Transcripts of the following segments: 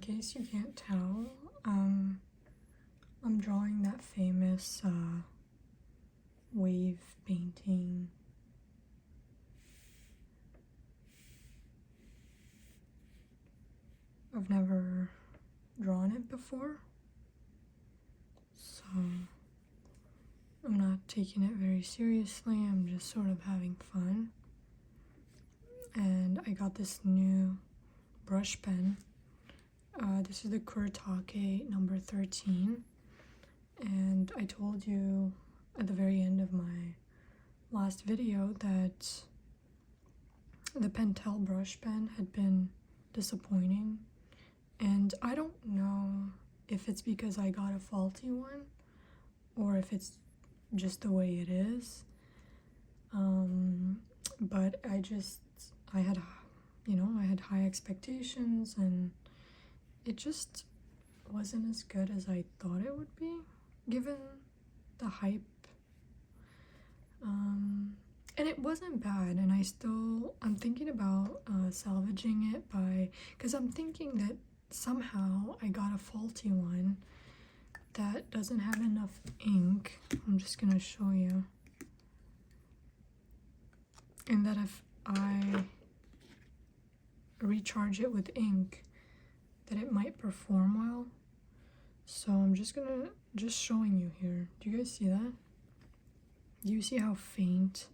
case you can't tell, I'm drawing that famous wave painting. I've never drawn it before, so I'm not taking it very seriously. I'm just sort of having fun. And I got this new brush pen. This is the Kuretake number 13. And I told you at the very end of my last video that the Pentel brush pen had been disappointing. And I don't know if it's because I got a faulty one or if it's just the way it is. But I had high expectations, and it just wasn't as good as I thought it would be, given the hype. And it wasn't bad, and I'm thinking about salvaging it because I'm thinking that somehow I got a faulty one that doesn't have enough ink. I'm just gonna show you. And that if I recharge it with ink, that it might perform well. So I'm just showing you here. Do you guys see that? Do you see how faint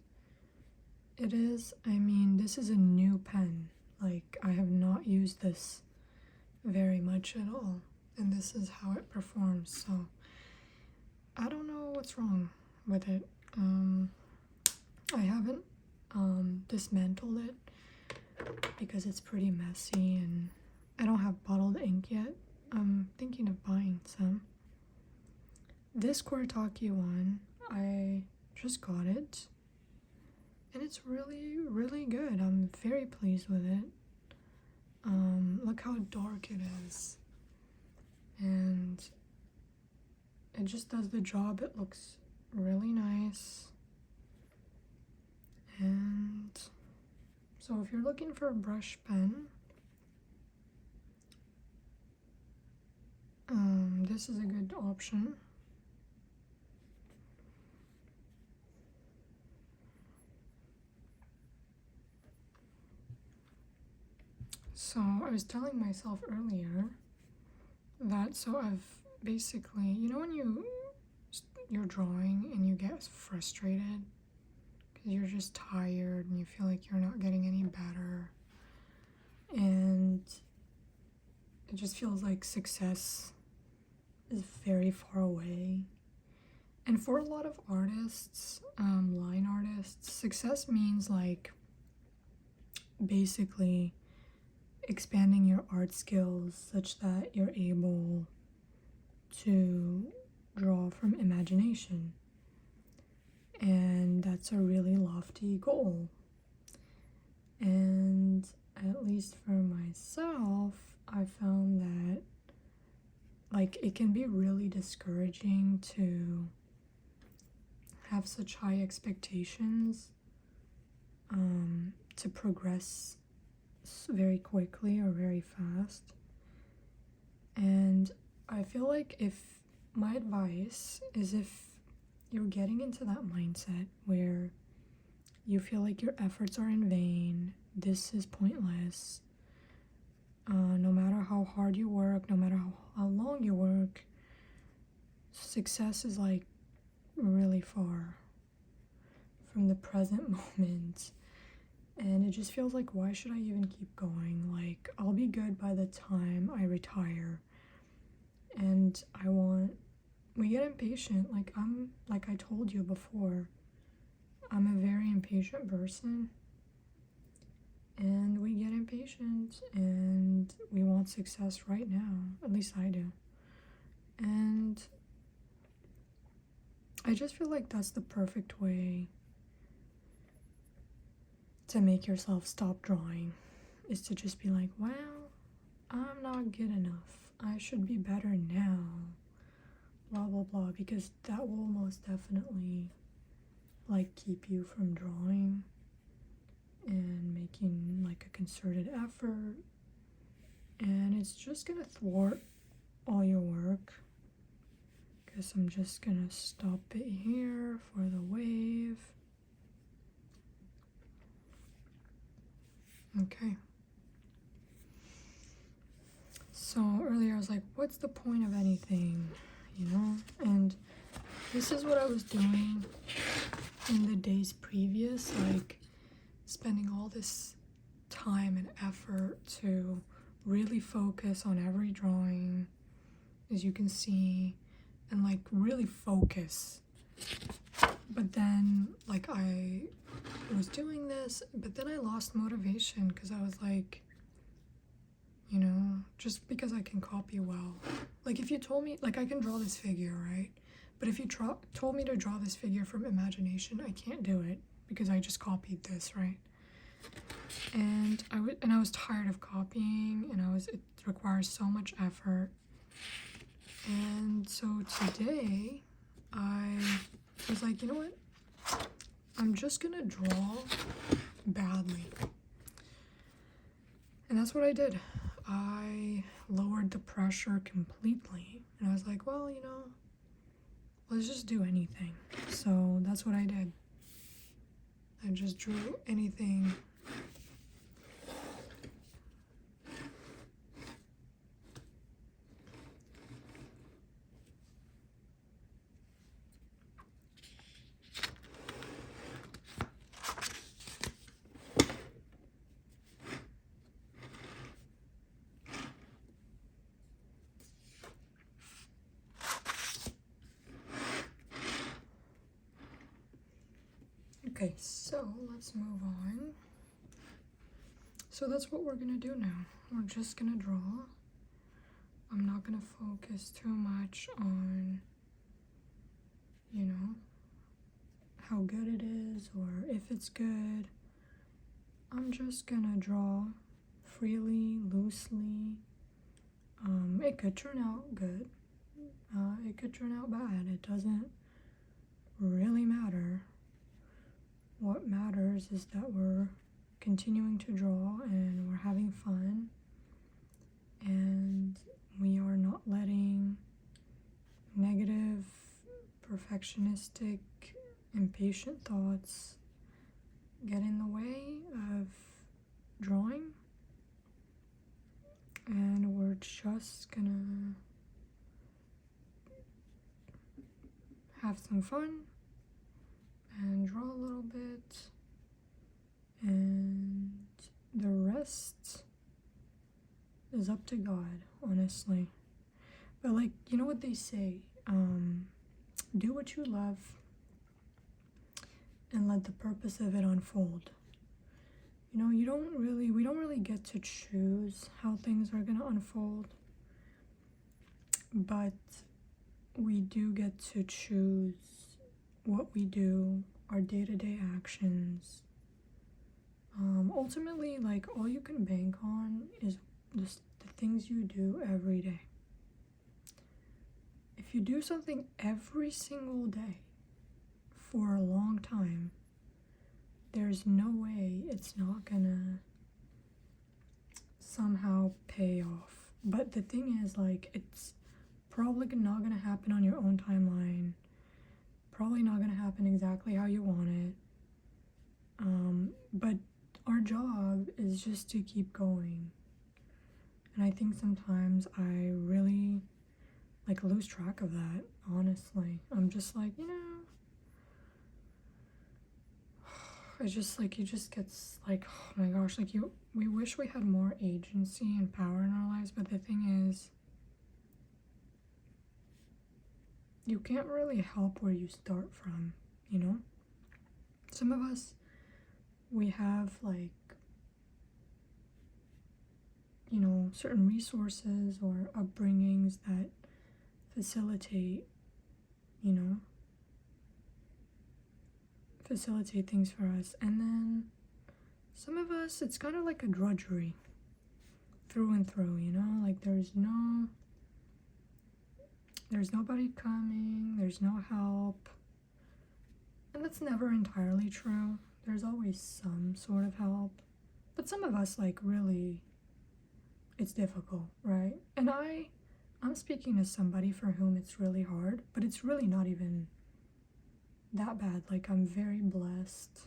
it is? I mean, this is a new pen. Like, I have not used this very much at all, and this is how it performs. So I don't know what's wrong with it. I haven't dismantled it because it's pretty messy, and I don't have bottled ink yet. I'm thinking of buying some. This Kuretake one, I just got it, and it's really, really good. I'm very pleased with it. Look how dark it is, and it just does the job. It looks really nice. And so if you're looking for a brush pen, this is a good option. So I was telling myself earlier that, I've basically, when you're drawing and you get frustrated because you're just tired and you feel like you're not getting any better, and it just feels like success is very far away. And for a lot of artists, line artists, success means like basically expanding your art skills such that you're able to draw from imagination. And that's a really lofty goal. And at least for myself, I found that like it can be really discouraging to have such high expectations to progress very quickly or very fast. And I feel like my advice is, if you're getting into that mindset where you feel like your efforts are in vain, this is pointless, no matter how hard you work, no matter how long you work, success is like really far from the present moment. And it just feels like, why should I even keep going? Like, I'll be good by the time I retire. And we get impatient. Like I told you before, I'm a very impatient person. And we get impatient and we want success right now. At least I do. And I just feel like that's the perfect way to make yourself stop drawing, is to just be like, well, I'm not good enough. I should be better now. Blah, blah, blah. Because that will most definitely like keep you from drawing and making like a concerted effort and it's just gonna thwart all your work. Guess I'm just gonna stop it here for the wave. Okay. So earlier I was like, what's the point of anything, you know? And this is what I was doing in the days previous, like spending all this time and effort to really focus on every drawing, as you can see, and like really focus. But then like I was doing this, but then I lost motivation because I was like, you know, just because I can copy well. Like if you told me, like I can draw this figure, right? But if you told me to draw this figure from imagination, I can't do it because I just copied this, right? And I was tired of copying, and it requires so much effort. And so today I was like, you know what? I'm just gonna draw badly. And that's what I did. I lowered the pressure completely. And I was like, well, you know, let's just do anything. So that's what I did. I just drew anything. Okay, so let's move on. So that's what we're gonna do now. We're just gonna draw. I'm not gonna focus too much on, you know, how good it is or if it's good. I'm just gonna draw freely, loosely. It could turn out good. It could turn out bad. It doesn't really matter. What matters is that we're continuing to draw and we're having fun, and we are not letting negative, perfectionistic, impatient thoughts get in the way of drawing. And we're just gonna have some fun and draw a little bit, and the rest is up to God, honestly. But like, you know what they say, do what you love and let the purpose of it unfold. You know, we don't really get to choose how things are gonna unfold, but we do get to choose what we do, our day-to-day actions. Ultimately, like, all you can bank on is just the things you do every day. If you do something every single day for a long time, there's no way it's not gonna somehow pay off. But the thing is, like, it's probably not gonna happen on your own timeline, probably not gonna happen exactly how you want it. But our job is just to keep going. And I think sometimes I really like lose track of that, honestly. I'm just like, you know, it's just like, you just gets like, oh my gosh, like we wish we had more agency and power in our lives, but the thing is, you can't really help where you start from, you know? Some of us, we have like, you know, certain resources or upbringings that facilitate, you know, facilitate things for us. And then some of us, it's kind of like a drudgery through and through, you know? Like there's nobody coming, there's no help. And that's never entirely true. There's always some sort of help. But some of us, like, really, it's difficult, right? And I'm speaking as somebody for whom it's really hard, but it's really not even that bad. Like, I'm very blessed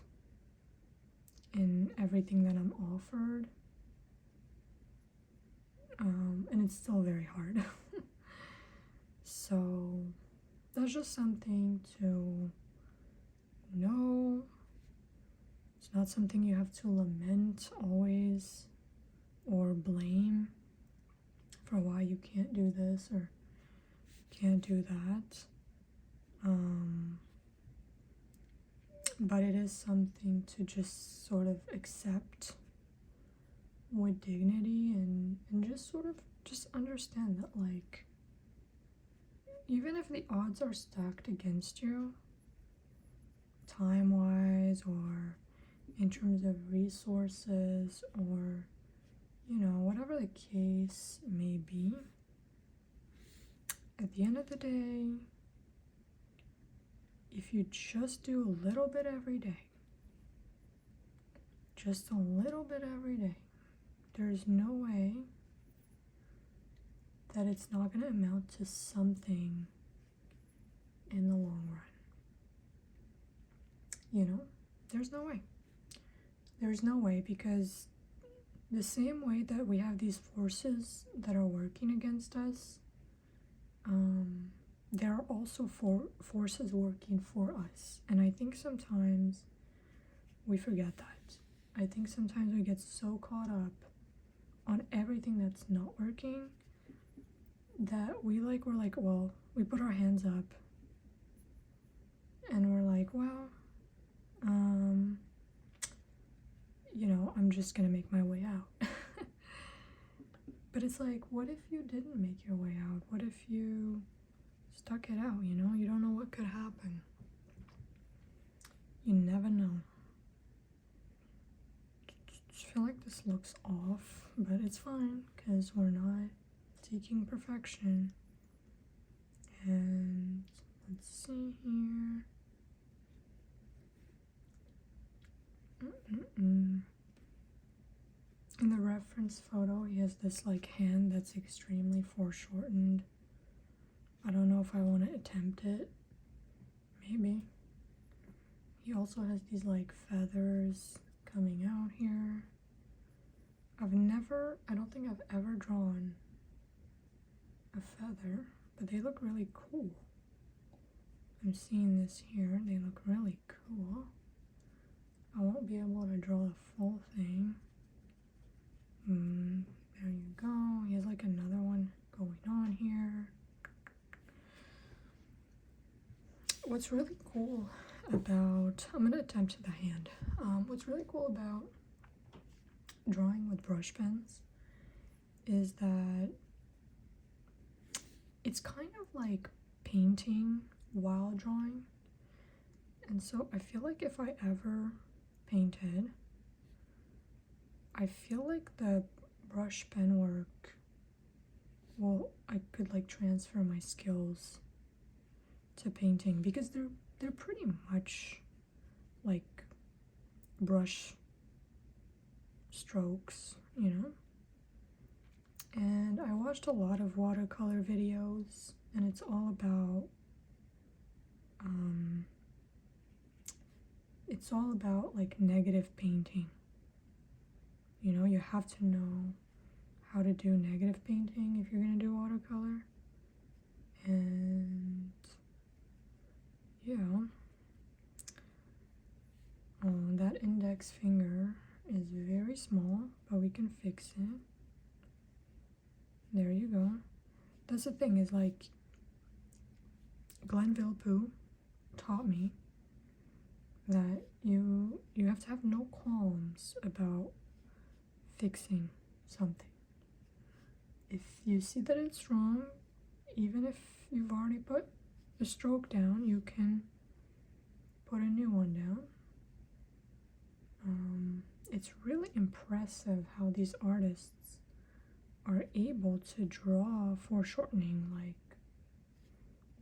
in everything that I'm offered. And it's still very hard. So that's just something to know. It's not something you have to lament always or blame for why you can't do this or can't do that. But it is something to just sort of accept with dignity and just sort of just understand that, like, even if the odds are stacked against you, time-wise or in terms of resources or, you know, whatever the case may be, at the end of the day, if you just do a little bit every day, just a little bit every day, there's no way that it's not going to amount to something in the long run. You know, there's no way. There's no way, because the same way that we have these forces that are working against us, there are also forces working for us. And I think sometimes we forget that. I think sometimes we get so caught up on everything that's not working that we're like, well, we put our hands up and we're like, well, you know, I'm just gonna make my way out. But it's like, what if you didn't make your way out? What if you stuck it out, you know? You don't know what could happen. You never know. I feel like this looks off, but it's fine, because we're not seeking perfection. And let's see here. In the reference photo, he has this like hand that's extremely foreshortened. I don't know if I want to attempt it. Maybe. He also has these like feathers coming out here. I don't think I've ever drawn a feather, but they look really cool. I'm seeing this here, they look really cool. I won't be able to draw the full thing. There you go. He has like another one going on here. What's really cool about, I'm gonna attempt the hand. What's really cool about drawing with brush pens is that it's kind of like painting while drawing. And so I feel like if I ever painted, I feel like the brush pen work, well, I could like transfer my skills to painting, because they're pretty much like brush strokes, you know? And I watched a lot of watercolor videos, and it's all about like negative painting. You know, you have to know how to do negative painting if you're gonna do watercolor. And yeah, that index finger is very small, but we can fix it. There you go. That's the thing, is like Glenn Villepeu taught me that you have to have no qualms about fixing something. If you see that it's wrong, even if you've already put a stroke down, you can put a new one down. It's really impressive how these artists are able to draw foreshortening. Like,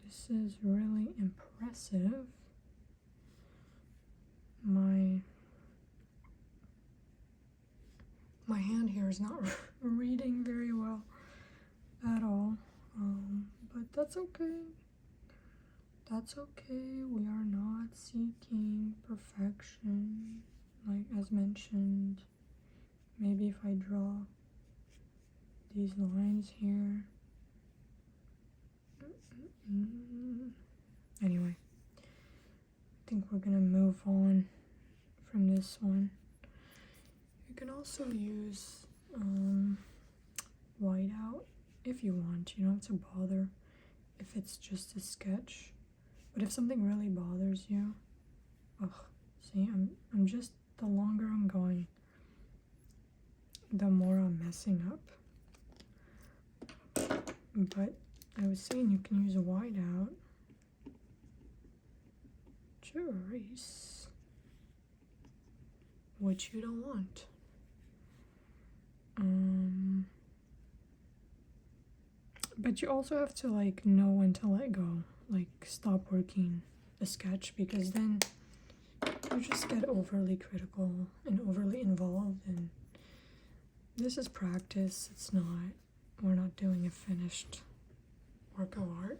this is really impressive. My my hand here is not reading very well at all, but that's okay. That's okay. We are not seeking perfection, like as mentioned. Maybe if I draw these lines here. Anyway, I think we're gonna move on from this one. You can also use whiteout if you want. You don't have to bother if it's just a sketch. But if something really bothers you, see, I'm just, the longer I'm going, the more I'm messing up. But I was saying you can use a whiteout to erase what you don't want. But you also have to like know when to let go, like stop working a sketch, because then you just get overly critical and overly involved, and this is practice. It's not, we're not doing a finished work of art.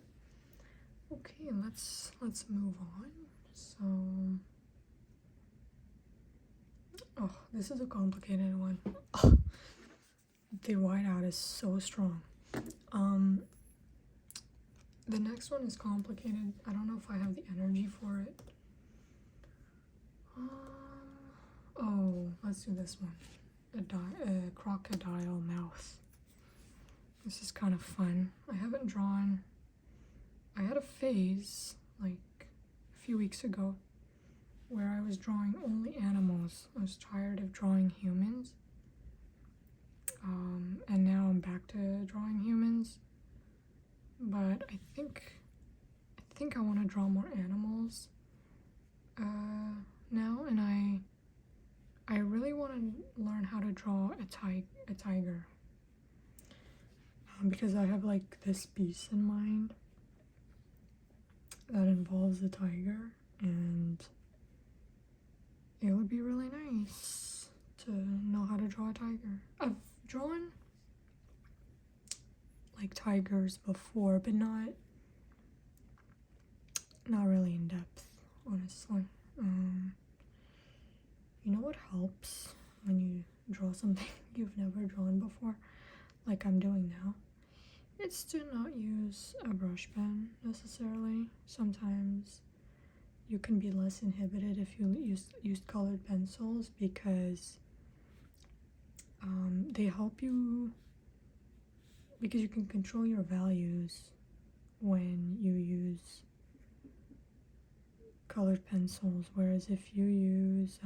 Okay, let's move on. So, oh, this is a complicated one. Oh, the whiteout is so strong. The next one is complicated. I don't know if I have the energy for it. Oh, let's do this one. A crocodile mouth. This is kind of fun. I haven't drawn. I had a phase like a few weeks ago where I was drawing only animals. I was tired of drawing humans. And now I'm back to drawing humans. But I think I want to draw more animals now, and I really want to learn how to draw a tiger, because I have like this piece in mind that involves a tiger, and it would be really nice to know how to draw a tiger. I've drawn like tigers before, but not really in depth, honestly. You know what helps when you draw something you've never drawn before, like I'm doing now? It's to not use a brush pen necessarily. Sometimes you can be less inhibited if you use colored pencils, because they help you, because you can control your values when you use colored pencils, whereas if you use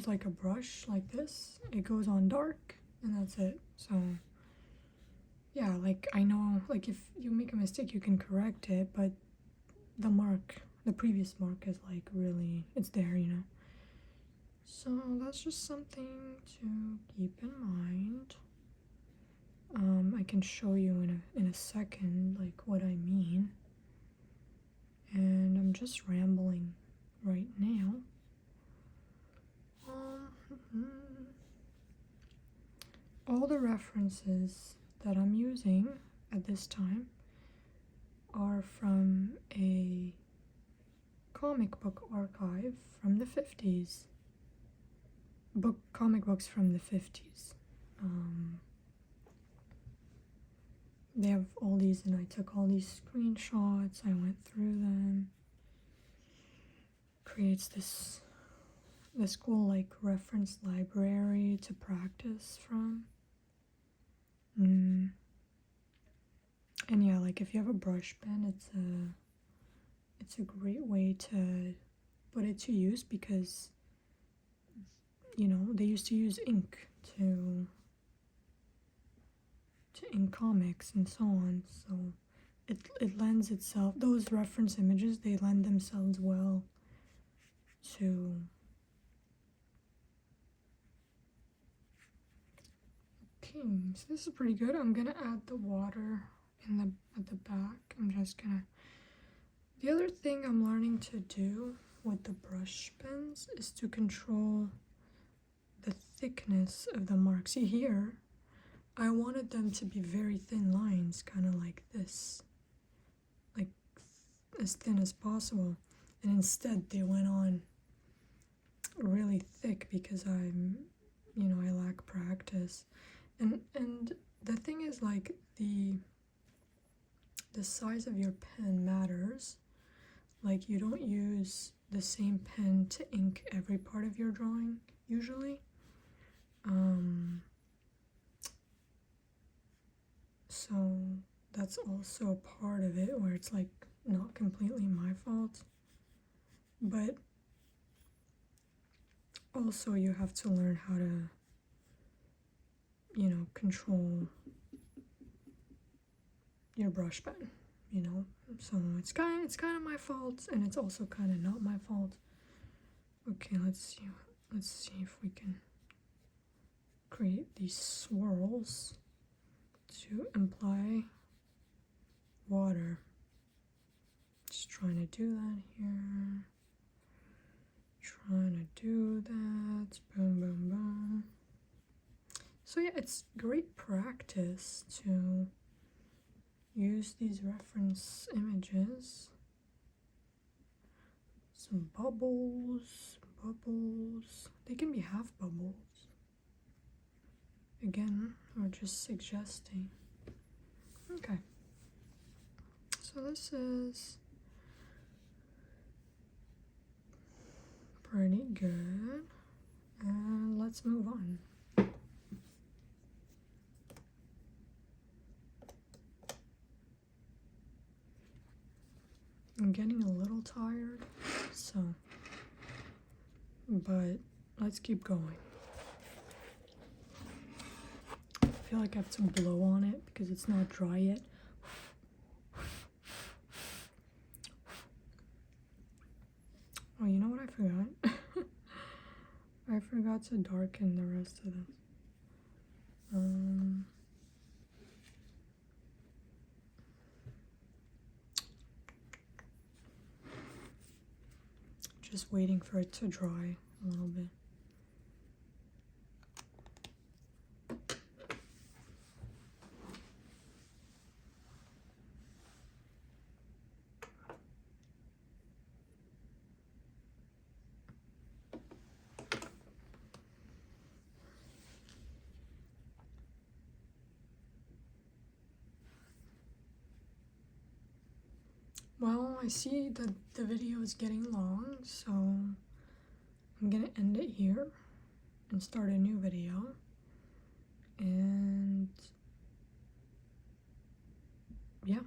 like a brush like this, it goes on dark and that's it. So yeah, like I know, like if you make a mistake you can correct it, but the previous mark is like really, it's there, you know. So that's just something to keep in mind. I can show you in a second like what I mean, and I'm just rambling right now. All the references that I'm using at this time are from a comic book archive from the 50s. Comic books from the 50s. They have all these, and I took all these screenshots, I went through them. Creates this cool like reference library to practice from. And yeah, like if you have a brush pen, it's a great way to put it to use, because you know they used to use ink to ink comics and so on, so it lends itself, those reference images, they lend themselves well to dang, so this is pretty good. I'm gonna add the water at the back. I'm just gonna. The other thing I'm learning to do with the brush pens is to control the thickness of the mark. See here, I wanted them to be very thin lines, kind of like this, like as thin as possible, and instead they went on really thick because I lack practice. And the thing is, like, the size of your pen matters. Like, you don't use the same pen to ink every part of your drawing usually. So that's also part of it, where it's like not completely my fault, but also you have to learn how to, control your brush pen, so it's kind of my fault, and it's also kind of not my fault. Okay, let's see if we can create these swirls to imply water. Just trying to do that here. Trying to do that. Boom, boom, boom. So yeah, it's great practice to use these reference images. Some bubbles. They can be half bubbles. Again, we're just suggesting. Okay. So this is pretty good. And let's move on. I'm getting a little tired, but let's keep going. I feel like I have to blow on it because it's not dry yet. Oh, you know what I forgot? I forgot to darken the rest of this. Just waiting for it to dry a little bit. Well, I see that the video is getting long, so I'm gonna end it here and start a new video. And yeah.